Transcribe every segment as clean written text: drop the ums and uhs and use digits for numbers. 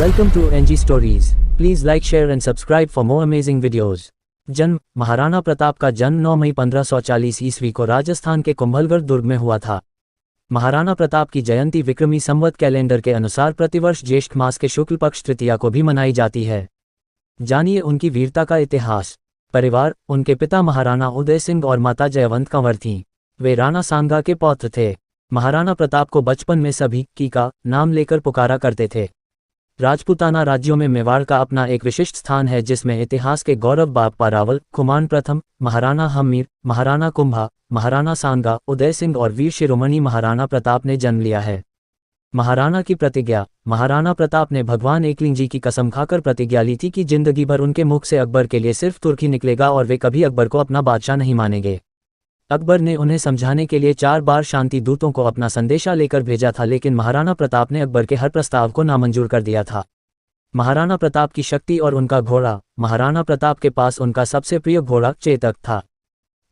Welcome to NG Stories. Please like, share and subscribe for more amazing videos. जन्म महाराणा प्रताप का जन्म 9 मई 1540 ईस्वी को राजस्थान के कुंभलगढ़ दुर्ग में हुआ था। महाराणा प्रताप की जयंती विक्रमी संवत कैलेंडर के अनुसार प्रतिवर्ष ज्येष्ठ मास के शुक्ल पक्ष तृतीया को भी मनाई जाती है। जानिए उनकी वीरता का इतिहास। परिवार। उनके पिता महाराणा उदय सिंह और माता जयवंत कंवर थीं। वे राणा सांगा के पौत्र थे। महाराणा प्रताप को बचपन में सभी की का नाम लेकर पुकारा करते थे। राजपूताना राज्यों में मेवाड़ का अपना एक विशिष्ट स्थान है, जिसमें इतिहास के गौरव बाप्पा रावल, कुमान प्रथम, महाराणा हमीर, महाराणा कुंभा, महाराणा सांगा, उदय सिंह और वीर शिरोमणि महाराणा प्रताप ने जन्म लिया है। महाराणा की प्रतिज्ञा। महाराणा प्रताप ने भगवान एकलिंग जी की कसम खाकर प्रतिज्ञा ली थी कि जिंदगी भर उनके मुख से अकबर के लिए सिर्फ तुर्क ही निकलेगा और वे कभी अकबर को अपना बादशाह नहीं मानेंगे। अकबर ने उन्हें समझाने के लिए 4 बार शांति दूतों को अपना संदेशा लेकर भेजा था, लेकिन महाराणा प्रताप ने अकबर के हर प्रस्ताव को नामंजूर कर दिया था। महाराणा प्रताप की शक्ति और उनका घोड़ा। महाराणा प्रताप के पास उनका सबसे प्रिय घोड़ा चेतक था।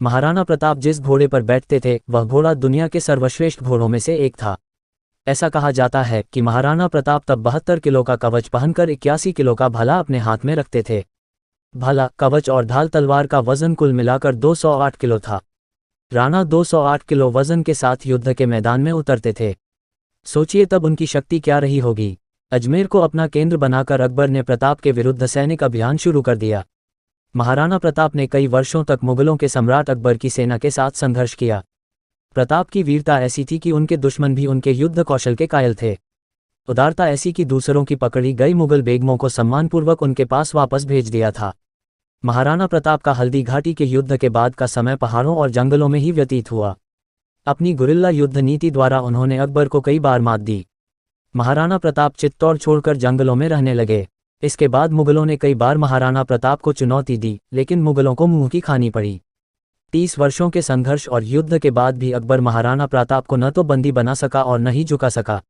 महाराणा प्रताप जिस घोड़े पर बैठते थे वह घोड़ा दुनिया के सर्वश्रेष्ठ घोड़ों में से एक था। ऐसा कहा जाता है कि महाराणा प्रताप तब 72 किलो का कवच पहनकर 81 किलो का भाला अपने हाथ में रखते थे। भाला, कवच और ढाल तलवार का वजन कुल मिलाकर 208 किलो था। राणा 208 किलो वजन के साथ युद्ध के मैदान में उतरते थे। सोचिए तब उनकी शक्ति क्या रही होगी। अजमेर को अपना केंद्र बनाकर अकबर ने प्रताप के विरुद्ध सैनिक अभियान शुरू कर दिया। महाराणा प्रताप ने कई वर्षों तक मुगलों के सम्राट अकबर की सेना के साथ संघर्ष किया। प्रताप की वीरता ऐसी थी कि उनके दुश्मन भी उनके युद्ध कौशल के कायल थे। उदारता ऐसी कि दूसरों की पकड़ी गई मुगल बेगमों को सम्मानपूर्वक उनके पास वापस भेज दिया था। महाराणा प्रताप का हल्दी घाटी के युद्ध के बाद का समय पहाड़ों और जंगलों में ही व्यतीत हुआ। अपनी गुरिल्ला युद्ध नीति द्वारा उन्होंने अकबर को कई बार मात दी। महाराणा प्रताप चित्तौड़ छोड़कर जंगलों में रहने लगे। इसके बाद मुगलों ने कई बार महाराणा प्रताप को चुनौती दी, लेकिन मुगलों को मुंह की खानी पड़ी। 30 वर्षों के संघर्ष और युद्ध के बाद भी अकबर महाराणा प्रताप को न तो बंदी बना सका और न ही झुका सका।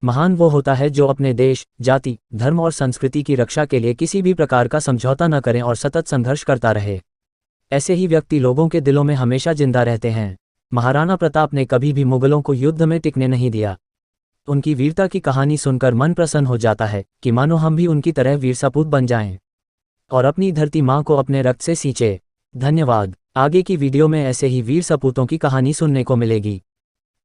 महान वो होता है जो अपने देश, जाति, धर्म और संस्कृति की रक्षा के लिए किसी भी प्रकार का समझौता न करें और सतत संघर्ष करता रहे। ऐसे ही व्यक्ति लोगों के दिलों में हमेशा जिंदा रहते हैं। महाराणा प्रताप ने कभी भी मुगलों को युद्ध में टिकने नहीं दिया। उनकी वीरता की कहानी सुनकर मन प्रसन्न हो जाता है कि मानो हम भी उनकी तरह वीर सपूत बन जाएं और अपनी धरती माँ को अपने रक्त से सींचे। धन्यवाद। आगे की वीडियो में ऐसे ही वीर सपूतों की कहानी सुनने को मिलेगी।